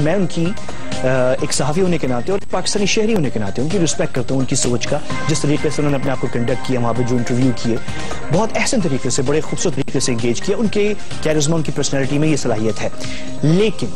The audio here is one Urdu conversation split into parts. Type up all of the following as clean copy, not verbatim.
میں ان کی ایک صحافی ہونے کے ناطے اور پاکستانی شہری ہونے کے ناطے ان کی رسپیکٹ کرتا ہوں، ان کی سوچ کا، جس طریقے سے انہوں نے اپنے آپ کو کنڈکٹ کیا، وہاں پہ جو انٹرویو کیے بہت احسن طریقے سے، بڑے خوبصورت طریقے سے انگیج کیا، ان کے کیرزما، ان کی پرسنالٹی میں یہ صلاحیت ہے. لیکن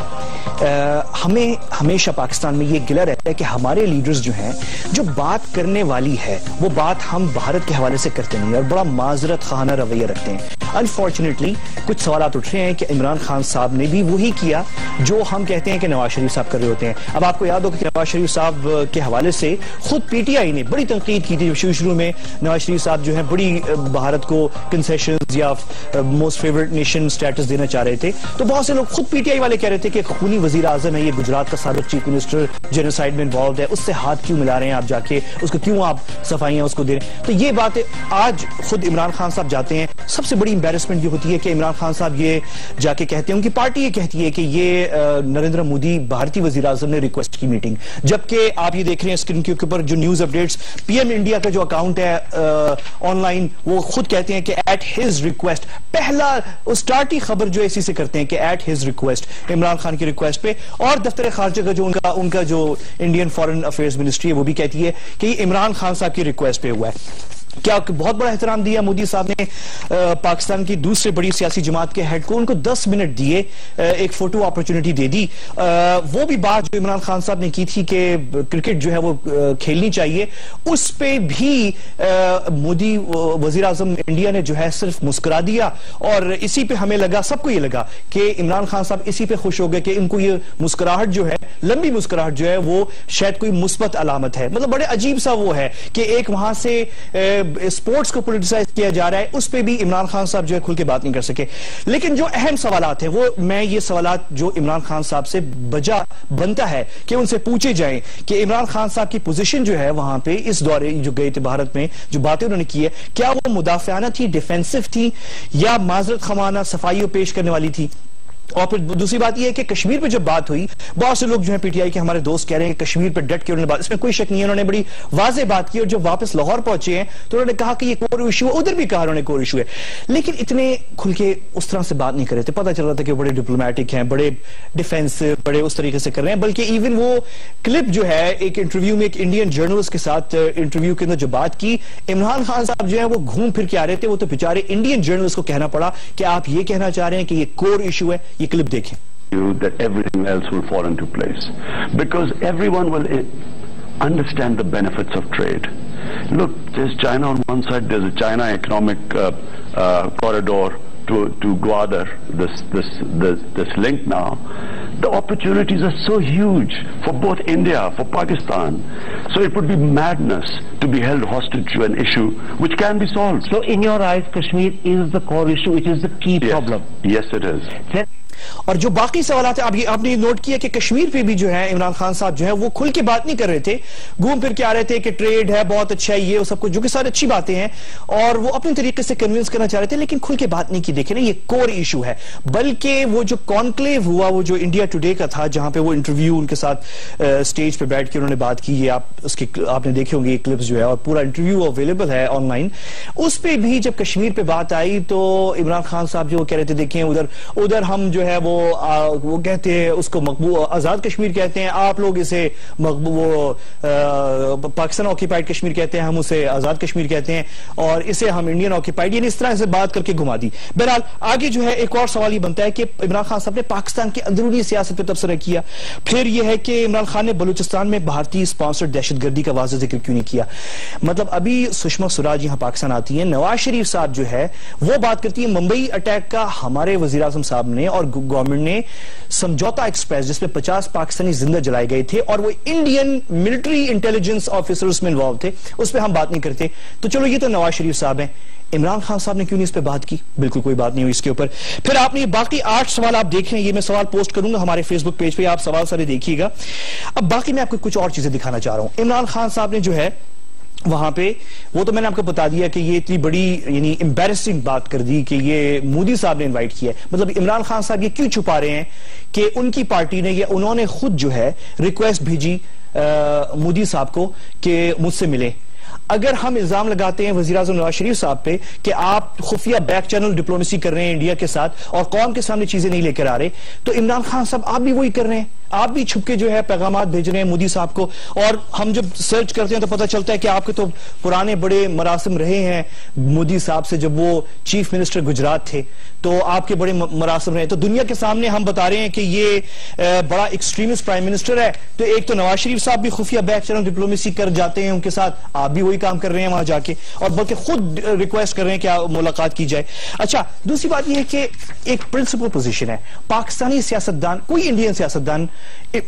ہمیں ہمیشہ پاکستان میں یہ گلہ رہتا ہے کہ ہمارے لیڈرز جو ہیں، جو بات کرنے والی ہے وہ بات ہم بھارت کے حوالے سے کرتے نہیں اور بڑا معذرت خانہ رویہ رکھتے ہیں. انفارچونیٹلی کچھ سوالات اٹھ رہے ہیں کہ عمران خان صاحب نے بھی وہی کیا جو ہم کہتے ہیں کہ نواز شریف صاحب کر رہے ہوتے ہیں. اب آپ کو یاد ہوگا کہ نواز شریف صاحب کے حوالے سے خود پی ٹی آئی نے بڑی تنقید کی تھی. شروع میں نواز شریف صاحب جو ہیں بڑی بھارت کو کنسیشنز یا موسٹ فیورٹ نیشن سٹیٹس دینا چاہ رہے تھے، تو بہت سے لوگ خود پی ٹی آئی والے کہہ رہے تھے کہ خونی وزیر اعظم ہے، یہ گجرات کا سابق چیف منسٹر جینوسائیڈ میں انوالوڈ ہے، اس سے ہاتھ کیوں ملا رہے ہیں آپ جا کے، اس کو کیوں آپ صفائیاں اس کو دے رہے ہیں. تو یہ باتیں آج خود عمران خان صاحب جاتے ہیں. سب سے بڑی امبیرسمنٹ یہ ہوتی ہے کہ عمران خان صاحب یہ جا کے کہتے ہیں، ان کی پارٹی یہ کہتی ہے کہ یہ نریندر مودی بھارتی وزیر اعظم نے ریکویسٹ کی میٹنگ، جبکہ آپ یہ دیکھ رہے ہیں اسکرین کے اوپر جو news updates P M India کا جو اکاؤنٹ ہے آن لائن، وہ خود کہتے ہیں کہ ایٹ ہز ریکویسٹ، پہلا اسٹارٹی خبر جو اسی سے کرتے ہیں کہ at his request, Imran Khan کی ریکویسٹ پہ. اور دفتر خارجہ کا جو ان کا جو انڈین فارن افیئرز منسٹری ہے وہ بھی کہتی ہے کہ یہ عمران خان صاحب کی ریکویسٹ پہ ہوا ہے. کیا بہت بڑا احترام دیا مودی صاحب نے پاکستان کی دوسرے بڑی سیاسی جماعت کے ہیڈ کو، ان کو 10 منٹ دیے، ایک فوٹو اپرچونٹی دے دی. وہ بھی بات جو عمران خان صاحب نے کی تھی کہ کرکٹ جو ہے وہ کھیلنی چاہیے، اس پہ بھی مودی وزیر اعظم انڈیا نے جو ہے صرف مسکرا دیا. اور اسی پہ ہمیں لگا، سب کو یہ لگا کہ عمران خان صاحب اسی پہ خوش ہو گئے کہ ان کو یہ مسکراہٹ جو ہے، لمبی مسکراہٹ جو ہے، وہ شاید کوئی مثبت علامت ہے. مطلب بڑے عجیب سا وہ ہے کہ ایک وہاں سے اسپورٹس کو پولیٹیسائز کیا جا رہا ہے، اس پہ بھی عمران خان صاحب جو ہے کھل کے بات نہیں کر سکے. لیکن جو اہم سوالات ہیں وہ میں یہ سوالات جو عمران خان صاحب سے بجا بنتا ہے کہ ان سے پوچھے جائیں کہ عمران خان صاحب کی پوزیشن جو ہے وہاں پہ اس دورے جو گئے تھے بھارت میں، جو باتیں انہوں نے کی ہے، کیا وہ مدافعانہ تھی، ڈیفینسو تھی، یا معذرت خواہانہ صفائیوں پیش کرنے والی تھی. اور پھر دوسری بات یہ ہے کہ کشمیر پہ جب بات ہوئی، بہت سے لوگ جو ہیں پی ٹی آئی کے ہمارے دوست کہہ رہے ہیں کہ کشمیر پہ ڈٹ کے انہوں نے بات، اس میں کوئی شک نہیں ہے، انہوں نے بڑی واضح بات کی. اور جب واپس لاہور پہنچے ہیں تو انہوں نے کہا کہ یہ کور ایشو ہے، ادھر بھی کہا انہوں نے کور ایشو ہے، لیکن اتنے کھل کے اس طرح سے بات نہیں کر رہے تھے. پتہ چل رہا تھا کہ وہ بڑے ڈپلومیٹک ہیں، بڑے ڈیفینسو، بڑے اس طریقے سے کر رہے ہیں. بلکہ ایون وہ کلپ جو ہے ایک انٹرویو میں، ایک انڈین جرنلسٹ کے ساتھ انٹرویو کے اندر جو بات کی، عمران خان صاحب جو ہے وہ گھوم پھر کے آ رہے تھے، وہ تو بیچارے انڈین جرنلسٹ کو کہنا پڑا کہ آپ یہ کہنا چاہ رہے ہیں کہ یہ کور ایشو ہے. یہ کلپ دیکھیں. That everything else will fall into place, because everyone will understand the benefits of trade. Look, there's China on one side, there's a China economic corridor to Gwadar, this link now. The opportunities are so huge for both India, for Pakistan. So it would be madness to be held hostage to an issue which can be solved. So in your eyes, Kashmir is the core issue, it is the key problem. Yes, it is. اور جو باقی سوالات ہیں، آپ نے نوٹ کیا کہ کشمیر پہ بھی جو ہے عمران خان صاحب جو ہے وہ کھل کے بات نہیں کر رہے تھے، گھوم پھر کے آ رہے تھے کہ ٹریڈ ہے، بہت اچھا ہے، یہ سب کچھ جو کہ ساری اچھی باتیں ہیں اور وہ اپنے طریقے سے کنونس کرنا چاہ رہے تھے، لیکن کھل کے بات نہیں کی. دیکھیں نا، یہ کور ایشو ہے. بلکہ وہ جو کانکلیو ہوا، وہ جو انڈیا ٹوڈے کا تھا، جہاں پہ وہ انٹرویو ان کے ساتھ سٹیج پہ بیٹھ کے انہوں نے بات کی، یہ آپ نے دیکھے ہوں گے یہ کلپس جو ہے، اور پورا انٹرویو اویلیبل ہے آن لائن. اس پہ بھی جب کشمیر پہ بات آئی تو عمران خان صاحب جو کہہ رہے تھے، دیکھیں ادھر ہم جو ہے وہ کہتے ہیں اس کو مقبول آزاد کشمیر کہتے ہیں، آپ لوگ اسے پاکستان آکیپائڈ کشمیر کہتے ہیں، ہم اسے آزاد کشمیر کہتے ہیں، اور اسے ہم انڈین آکیپائڈ، یعنی اس طرح سے بات کر کے گھما دی. بہرحال آگے جو ہے ایک اور سوال یہ بنتا ہے کہ عمران خان صاحب نے پاکستان کی اندرونی سیاست پہ تبصرہ کیا. پھر یہ ہے کہ عمران خان نے بلوچستان میں بھارتی اسپانسرڈ دہشت گردی کا واضح ذکر کیوں نہیں کیا. مطلب ابھی سشما سوراج یہاں پاکستان آتی ہیں، نواز شریف صاحب جو ہے وہ بات کرتی ہیں ممبئی اٹیک کا ہمارے وزیر اعظم صاحب نے اور گورنمنٹ نے سمجھوتا ایکسپریس، جس میں 50 پاکستانی زندہ جلائے گئے تھے اور وہ انڈین ملٹری انٹیلیجنس آفیسرز میں انوالو تھے، اس پہ ہم بات نہیں کرتے. تو چلو یہ تو نواز شریف صاحب ہیں، عمران خان صاحب نے کیوں نہیں اس پہ بات کی؟ بالکل کوئی بات نہیں ہوئی اس کے اوپر. پھر آپ نے باقی 8 سوال آپ دیکھ رہے ہیں، یہ میں سوال پوسٹ کروں گا ہمارے فیس بک پیج پہ، آپ سوال سارے دیکھیے گا. اب باقی میں آپ کو کچھ اور چیزیں دکھانا چاہ رہا ہوں. عمران خان صاحب نے جو ہے وہاں پہ وہ تو میں نے آپ کو بتا دیا کہ یہ اتنی بڑی یعنی امبیرسنگ بات کر دی کہ یہ مودی صاحب نے انوائٹ کیا ہے. مطلب عمران خان صاحب یہ کیوں چھپا رہے ہیں کہ ان کی پارٹی نے یا انہوں نے خود جو ہے ریکویسٹ بھیجی مودی صاحب کو کہ مجھ سے ملے. اگر ہم الزام لگاتے ہیں وزیر اعظم نواز شریف صاحب پہ کہ آپ خفیہ بیک چینل ڈپلومیسی کر رہے ہیں انڈیا کے ساتھ اور قوم کے سامنے چیزیں نہیں لے کر آ رہے، تو عمران خان صاحب آپ بھی وہی کر رہے ہیں. آپ بھی چھپ کے جو ہے پیغامات بھیج رہے ہیں مودی صاحب کو, اور ہم جب سرچ کرتے ہیں تو پتہ چلتا ہے کہ آپ کے تو پرانے بڑے مراسم رہے ہیں مودی صاحب سے. جب وہ چیف منسٹر گجرات تھے تو آپ کے بڑے مراسم رہے. تو دنیا کے سامنے ہم بتا رہے ہیں کہ یہ بڑا ایکسٹریمسٹ پرائم منسٹر ہے. تو ایک تو نواز شریف صاحب بھی خفیہ بیک چینل ڈپلومیسی کر جاتے ہیں ان کے ساتھ, آپ بھی وہی کام کر رہے ہیں وہاں جا کے, اور بلکہ خود ریکویسٹ کر رہے ہیں کہ ملاقات کی جائے. اچھا, دوسری بات یہ ہے کہ ایک پرنسپل پوزیشن ہے, پاکستانی سیاستدان, کوئی انڈین سیاستدان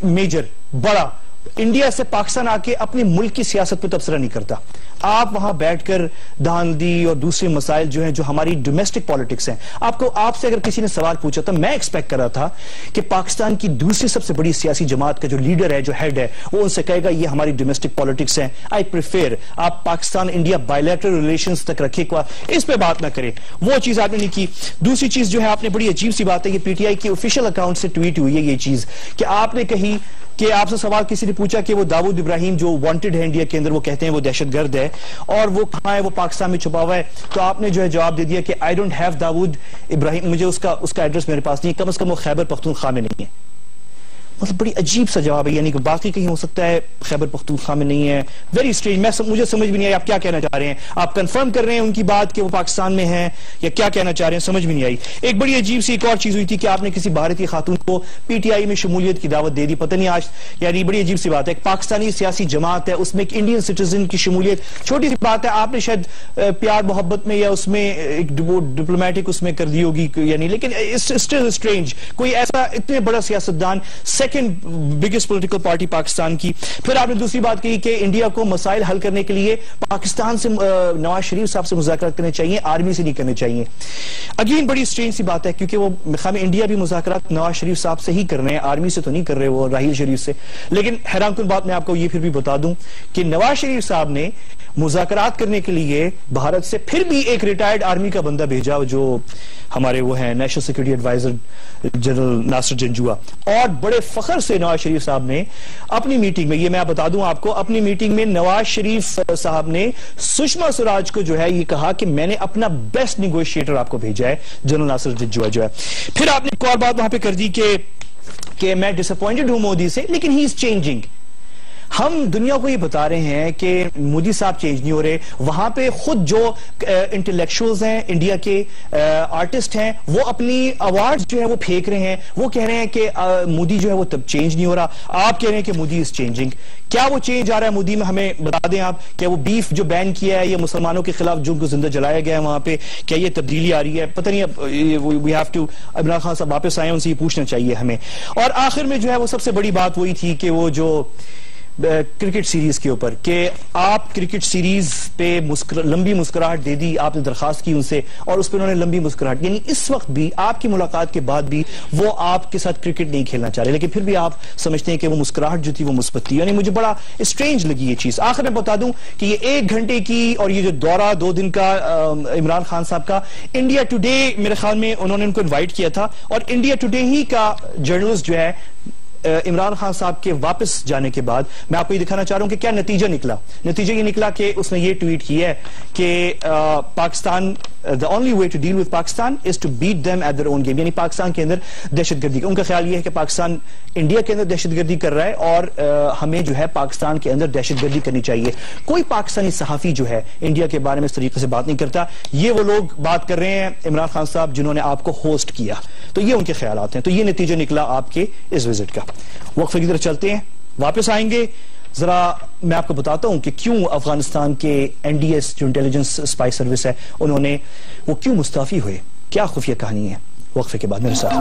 میجر بڑا انڈیا سے پاکستان آ کے اپنے ملک کی سیاست پہ تبصرہ نہیں کرتا. آپ وہاں بیٹھ کر دہاندی اور دوسرے مسائل جو ہیں جو ہماری ڈومیسٹک پالیٹکس ہیں, آپ سے اگر کسی نے سوال پوچھا تو میں ایکسپیکٹ کر رہا تھا کہ پاکستان کی دوسری سب سے بڑی سیاسی جماعت کا جو لیڈر ہے, جو ہیڈ ہے, وہ ان سے کہے گا یہ ہماری ڈومیسٹک پالیٹکس ہیں, آئی پریفیر آپ پاکستان انڈیا بائیلیٹرل ریلیشنز تک رکھے, اس پہ بات نہ کریں. وہ چیز آپ نے نہیں کی. دوسری چیز جو ہے, آپ نے بڑی عجیب سی بات ہے, یہ پی ٹی آئی کی آفیشیل اکاؤنٹ سے ٹویٹ ہوئی ہے یہ چیز کہ آپ نے کہی کہ آپ سے سوال کسی نے پوچھا کہ وہ داؤد ابراہیم جو وانٹڈ ہے انڈیا کے اندر, وہ کہتے ہیں وہ دہشت گرد ہے اور وہ کہاں ہے, وہ پاکستان میں چھپا ہوا ہے. تو آپ نے جو ہے جواب دے دیا کہ آئی ڈونٹ ہیو داؤد ابراہیم, مجھے اس کا ایڈریس میرے پاس نہیں, کم از کم وہ خیبر پختونخوا میں نہیں ہے. مطلب بڑی عجیب سا جواب ہے, یعنی کہ باقی کہیں ہو سکتا ہے, خیبر پختونخوا میں نہیں ہے. Very strange. مجھے سمجھ بھی نہیں آئی آپ کیا کہنا چاہ رہے ہیں. آپ کنفرم کر رہے ہیں ان کی بات کہ وہ پاکستان میں ہیں یا کیا کہنا چاہ رہے ہیں, سمجھ بھی نہیں آئی. ایک بڑی عجیب سی ایک اور چیز ہوئی تھی کہ آپ نے کسی بھارتی خاتون کو پی ٹی آئی میں شمولیت کی دعوت دے دی. پتہ نہیں آج, یعنی بڑی عجیب سی بات ہے, ایک پاکستانی سیاسی جماعت ہے, اس میں ایک انڈین سٹیزن کی شمولیت, چھوٹی سی بات ہے, آپ نے شاید پیار محبت میں یا اس میں ایک ڈپلومیٹک اس میں کر دی ہوگی, یعنی لیکن اسٹل اسٹرینج. کوئی ایسا اتنے بڑا سیاستدان, second biggest political party Pakistan کی. پھر آپ نے دوسری بات کہی کہ انڈیا کو مسائل حل کرنے کے لیے پاکستان سے نواز شریف صاحب سے مذاکرات کرنے چاہیے, آرمی سے نہیں کرنے چاہیے. اگین بڑی اسٹرینج سی بات ہے, کیونکہ وہ خام انڈیا بھی مذاکرات نواز شریف صاحب سے ہی کر رہے ہیں, آرمی سے تو نہیں کر رہے وہ راہیل شریف سے. لیکن حیران کن بات میں آپ کو یہ پھر بھی بتا دوں کہ نواز شریف صاحب نے مذاکرات کرنے کے لیے بھارت سے پھر بھی ایک ریٹائرڈ آرمی کا بندہ بھیجا, جو ہمارے وہ ہیں نیشنل سیکورٹی ایڈوائزر جنرل ناصر جنجوعہ. اور بڑے فخر سے نواز شریف صاحب نے اپنی میٹنگ میں, یہ میں بتا دوں آپ کو, اپنی میٹنگ میں نواز شریف صاحب نے سشما سوراج کو جو ہے یہ کہا کہ میں نے اپنا بیسٹ نیگوشیٹر آپ کو بھیجا ہے, جنرل ناصر جنجوعہ جو ہے. پھر آپ نے ایک اور بات وہاں پہ کر دی کہ میں ڈس اپوائنٹڈ ہوں مودی سے, لیکن ہی از چینجنگ. ہم دنیا کو یہ بتا رہے ہیں کہ مودی صاحب چینج نہیں ہو رہے. وہاں پہ خود جو انٹلیکچوئلز ہیں, انڈیا کے آرٹسٹ ہیں, وہ اپنی ایوارڈز جو ہے وہ پھینک رہے ہیں. وہ کہہ رہے ہیں کہ مودی جو ہے وہ تب چینج نہیں ہو رہا. آپ کہہ رہے ہیں کہ مودی از چینجنگ. کیا وہ چینج آ رہا ہے مودی میں, ہمیں بتا دیں آپ. کیا وہ بیف جو بین کیا ہے, یہ مسلمانوں کے خلاف جو زندہ جلایا گیا ہے وہاں پہ, کیا یہ تبدیلی آ رہی ہے؟ پتہ نہیں, we have to, Imran Khan صاحب واپس آئے, ان سے یہ پوچھنا چاہیے ہمیں. اور آخر میں جو ہے وہ سب سے بڑی بات وہی تھی کہ وہ جو کرکٹ سیریز کے اوپر, کہ آپ کرکٹ سیریز پہ لمبی مسکراہٹ دے دی, آپ نے درخواست کی ان سے, اور اس پہ انہوں نے لمبی مسکراہٹ, یعنی اس وقت بھی آپ کی ملاقات کے بعد بھی وہ آپ کے ساتھ کرکٹ نہیں کھیلنا چاہ رہے, لیکن پھر بھی آپ سمجھتے ہیں کہ وہ مسکراہٹ جو تھی وہ مثبت تھی. یعنی مجھے بڑا اسٹرینج لگی یہ چیز. آخر میں بتا دوں کہ یہ 1 گھنٹے کی اور یہ جو دورہ 2 دن کا عمران خان صاحب کا, انڈیا ٹوڈے میرے خیال میں انہوں نے ان کو انوائٹ کیا تھا, اور انڈیا ٹوڈے ہی کا جرنلسٹ جو ہے عمران خان صاحب کے واپس جانے کے بعد, میں آپ کو یہ دکھانا چاہ رہا ہوں کہ کیا نتیجہ نکلا. نتیجہ یہ نکلا کہ اس نے یہ ٹویٹ کی ہے کہ Pakistan, the only way to deal with Pakistan is to beat them at their own game. یعنی پاکستان کے اندر دہشت گردی, ان کا خیال یہ ہے کہ پاکستان انڈیا کے اندر دہشت گردی کر رہا ہے, اور ہمیں جو ہے پاکستان کے اندر دہشت گردی کرنی چاہیے. کوئی پاکستانی صحافی جو ہے انڈیا کے بارے میں اس طریقے سے بات نہیں کرتا. یہ وہ لوگ بات کر رہے ہیں عمران خان صاحب جنہوں نے آپ کو ہوسٹ کیا, تو یہ ان کے خیالات ہیں. تو یہ نتیجہ نکلا آپ کے اس وزٹ کا. وقفے کی طرف چلتے ہیں, واپس آئیں گے. ذرا میں آپ کو بتاتا ہوں کہ کیوں افغانستان کے این ڈی ایس جو انٹیلیجنس اسپائی سروس ہے, وہ کیوں مستعفی ہوئے, کیا خفیہ کہانی ہے. وقفے کے بعد میرے ساتھ.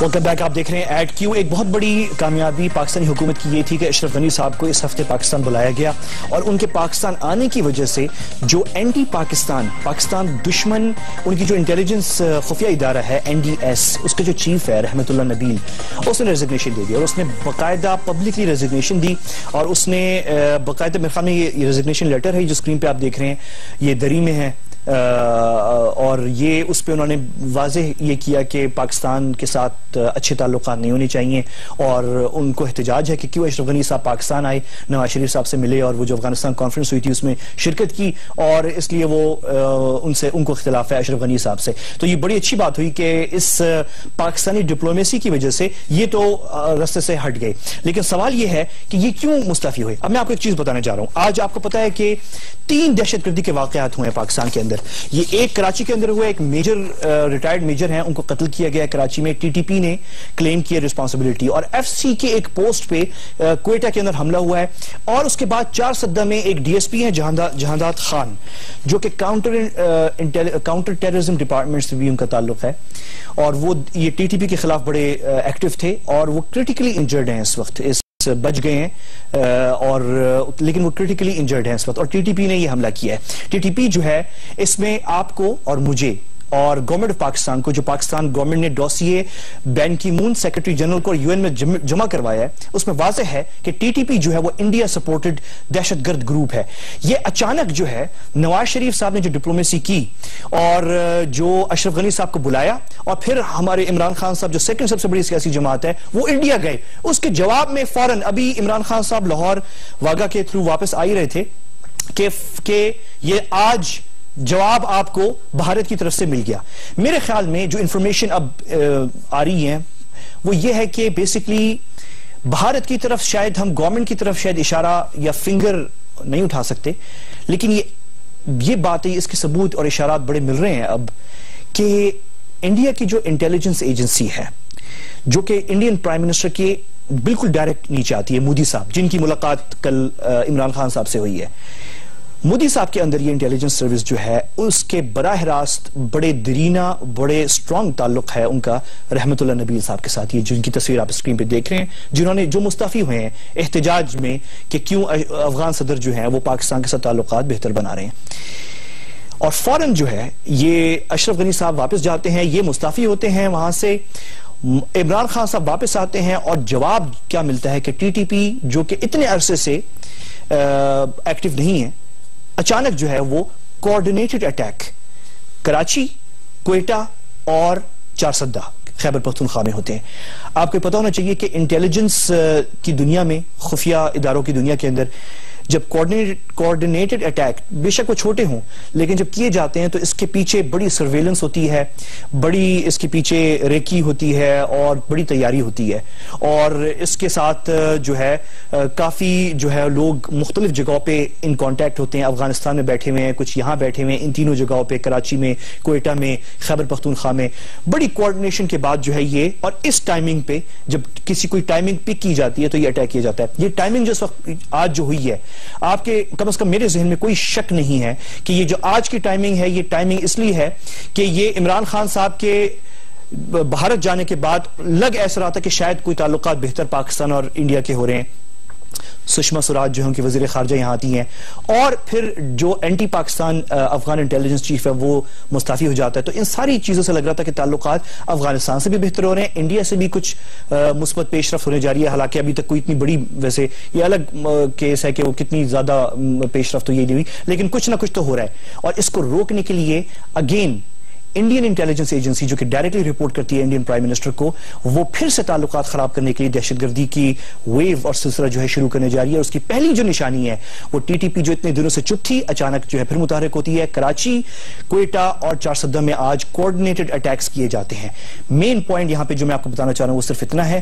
Welcome back. آپ دیکھ رہے ہیں ایڈ کیو. ایک بہت بڑی کامیابی پاکستانی حکومت کی یہ تھی کہ اشرف غنی صاحب کو اس ہفتے پاکستان بلایا گیا, اور ان کے پاکستان آنے کی وجہ سے جو اینٹی پاکستان دشمن, ان کی جو انٹیلیجنس خفیہ ادارہ ہے این ڈی ایس, اس کے جو چیف ہے رحمت اللہ نبیل, اس نے ریزگنیشن دے دی, اور اس نے باقاعدہ پبلکلی ریزگنیشن دی. اور اس نے باقاعدہ, میرے خیال میں یہ ریزگنیشن لیٹر ہے جو اسکرین پہ آپ دیکھ رہے ہیں, یہ دری میں ہے, اور یہ اس پہ انہوں نے واضح یہ کیا کہ پاکستان کے ساتھ اچھے تعلقات نہیں ہونے چاہیے، اور ان کو احتجاج ہے کہ کیوں اشرف غنی صاحب پاکستان آئے، نواز شریف صاحب سے ملے، اور وہ جو افغانستان کانفرنس ہوئی تھی اس میں شرکت کی، اور اس لیے وہ ان کو اختلاف ہے اشرف غنی صاحب سے. تو یہ بڑی اچھی بات ہوئی کہ اس پاکستانی ڈپلومیسی کی وجہ سے یہ تو رستے سے ہٹ گئے. لیکن سوال یہ ہے کہ یہ کیوں مستعفی ہوئے؟ اب میں آپ کو ایک چیز بتانے جا رہا ہوں. آج آپ کو پتا ہے کہ 3 دہشت گردی کے واقعات ہوئے ہیں پاکستان کے اندر. یہ ایک کراچی کے اندر ہوا، ایک میجر ریٹائرڈ میجر ہیں، ان کو قتل کیا گیا کراچی میں، ٹی ٹی پی نے کلیم کیا رسپانسبلٹی، اور ایف سی کے ایک پوسٹ پہ کوئٹہ کے اندر حملہ ہوا ہے. اور اس کے بعد چارسدہ میں ایک ڈی ایس پی ہیں جہانداد خان، جو کہ کاؤنٹر ٹیررزم ڈپارٹمنٹ سے بھی ان کا تعلق ہے، اور وہ یہ ٹی ٹی پی کے خلاف بڑے ایکٹیو تھے، اور وہ کرٹیکلی انجرڈ ہیں اس وقت، بچ گئے ہیں، اور لیکن وہ کرٹیکلی انجرڈ ہیں اس وقت، اور ٹی ٹی پی نے یہ حملہ کیا ہے. ٹی ٹی پی جو ہے اس میں آپ کو اور مجھے اور گورنمنٹ آف پاکستان کو، جو پاکستان گورنمنٹ نے ڈوسیے بین کی مون سیکرٹری جنرل کو یو این میں جمع کروایا ہے، اس میں واضح ہے کہ ٹی ٹی پی جو ہے وہ انڈیا سپورٹڈ دہشت گرد گروپ ہے. یہ اچانک جو ہے نواز شریف صاحب نے جو ڈپلومیسی کی اور جو اشرف غنی صاحب کو بلایا، اور پھر ہمارے عمران خان صاحب جو سیکنڈ سب سے بڑی سیاسی جماعت ہے وہ انڈیا گئے، اس کے جواب میں فوراً ابھی عمران خان صاحب لاہور واگا کے تھرو واپس آ ہی رہے تھے کہ یہ آج جواب آپ کو بھارت کی طرف سے مل گیا. میرے خیال میں جو انفارمیشن اب آ رہی ہے وہ یہ ہے کہ بیسکلی بھارت کی طرف شاید ہم گورنمنٹ کی طرف شاید اشارہ یا فنگر نہیں اٹھا سکتے، لیکن یہ باتیں، اس کے ثبوت اور اشارات بڑے مل رہے ہیں اب کہ انڈیا کی جو انٹیلیجنس ایجنسی ہے، جو کہ انڈین پرائم منسٹر کے بالکل ڈائریکٹ نیچے آتی ہے، مودی صاحب، جن کی ملاقات کل عمران خان صاحب سے ہوئی ہے، مودی صاحب کے اندر یہ انٹیلیجنس سروس جو ہے اس کے براہ راست بڑے دیرینہ، بڑے سٹرونگ تعلق ہے ان کا رحمت اللہ نبیل صاحب کے ساتھ، یہ جن کی تصویر آپ اسکرین پہ دیکھ رہے ہیں، جنہوں نے جو مستعفی ہوئے ہیں احتجاج میں کہ کیوں افغان صدر جو ہیں وہ پاکستان کے ساتھ تعلقات بہتر بنا رہے ہیں. اور فوراً جو ہے یہ اشرف غنی صاحب واپس جاتے ہیں، یہ مستعفی ہوتے ہیں وہاں سے، عمران خان صاحب واپس آتے ہیں، اور جواب کیا ملتا ہے کہ ٹی ٹی پی جو کہ اتنے عرصے سے ایکٹیو نہیں ہے، اچانک جو ہے وہ کوارڈینیٹڈ اٹیک کراچی، کوئٹہ اور چارسدہ خیبر پختونخوا میں ہوتے ہیں. آپ کو پتہ ہونا چاہیے کہ انٹیلیجنس کی دنیا میں، خفیہ اداروں کی دنیا کے اندر جب کوارڈینیٹڈ اٹیک، بے شک وہ چھوٹے ہوں لیکن جب کیے جاتے ہیں تو اس کے پیچھے بڑی سرویلنس ہوتی ہے، بڑی اس کے پیچھے ریکی ہوتی ہے اور بڑی تیاری ہوتی ہے، اور اس کے ساتھ جو ہے کافی جو ہے لوگ مختلف جگہوں پہ ان کانٹیکٹ ہوتے ہیں. افغانستان میں بیٹھے ہوئے ہیں، کچھ یہاں بیٹھے ہوئے ہیں، ان تینوں جگہوں پہ، کراچی میں، کوئٹہ میں، خیبر پختونخوا میں، بڑی کوارڈینیشن کے بعد جو ہے یہ، اور اس ٹائمنگ پہ جب کسی کوئی ٹائمنگ پک کی جاتی ہے تو یہ اٹیک کیا جاتا ہے. یہ ٹائمنگ جو اس وقت آج جو ہوئی ہے، آپ کے کم از کم میرے ذہن میں کوئی شک نہیں ہے کہ یہ جو آج کی ٹائمنگ ہے، یہ ٹائمنگ اس لیے ہے کہ یہ عمران خان صاحب کے بھارت جانے کے بعد لگ ایسا رہا تھا کہ شاید کوئی تعلقات بہتر پاکستان اور انڈیا کے ہو رہے ہیں. سشما سوراج جو ہیں ان کی وزیر خارجہ یہاں آتی ہیں، اور پھر جو anti Pakistan Afghan intelligence chief ہے وہ مستعفی ہو جاتا ہے. تو ان ساری چیزوں سے لگ رہا تھا کہ تعلقات افغانستان سے بھی بہتر ہو رہے ہیں، انڈیا سے بھی کچھ مثبت پیش رفت ہونے جا رہی ہے. حالانکہ ابھی تک کوئی اتنی بڑی، ویسے یہ الگ کیس ہے کہ وہ کتنی زیادہ پیش رفت ہوئی نہیں ہوئی، لیکن کچھ نہ کچھ تو ہو رہا ہے. اور اس کو روکنے کے لیے اگین انڈین انٹیلیجنس ایجنسی جو کہ ڈائریکٹلی رپورٹ کرتی ہے انڈین پرائم منسٹر کو، وہ پھر سے تعلقات خراب کرنے کے لیے دہشت گردی کی ویو اور سلسلہ جو ہے شروع کرنے جا رہی ہے. اور اس کی پہلی جو نشانی ہے وہ ٹی ٹی پی جو اتنے دنوں سے چپ تھی، اچانک جو ہے پھر متحرک ہوتی ہے. کراچی، کوئٹہ اور چارسدہ میں آج کوارڈینیٹڈ اٹیکس کیے جاتے ہیں. مین پوائنٹ یہاں پہ جو میں آپ کو بتانا چاہ رہا ہوں وہ صرف اتنا ہے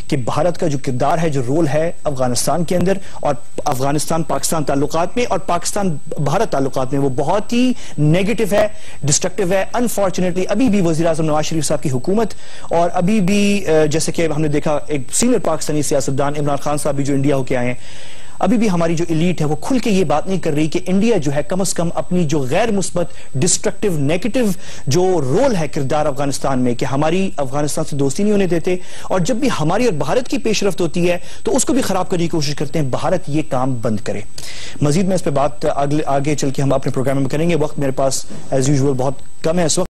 کہ بھارت کا جو کردار ہے، جو رول ہے افغانستان کے اندر اور افغانستان پاکستان تعلقات میں اور پاکستان بھارت تعلقات میں، وہ بہت ہی نیگیٹو ہے، ڈسٹرکٹیو ہے. انفارچونیٹلی ابھی بھی وزیر اعظم نواز شریف صاحب کی حکومت، اور ابھی بھی جیسے کہ ہم نے دیکھا ایک سینئر پاکستانی سیاستدان عمران خان صاحب بھی جو انڈیا ہو کے آئے ہیں، ابھی بھی ہماری جو ایلیٹ ہے وہ کھل کے یہ بات نہیں کر رہی کہ انڈیا جو ہے کم از کم اپنی جو غیر مثبت، ڈسٹرکٹیو، نیگیٹو جو رول ہے کردار افغانستان میں، کہ ہماری افغانستان سے دوستی نہیں ہونے دیتے، اور جب بھی ہماری اور بھارت کی پیش رفت ہوتی ہے تو اس کو بھی خراب کرنے کی کوشش کرتے ہیں. بھارت یہ کام بند کرے. مزید میں اس پہ بات آگے چل کے ہم اپنے پروگرام میں کریں گے. وقت میرے پاس ایز یوزول بہت کم ہے اس وقت.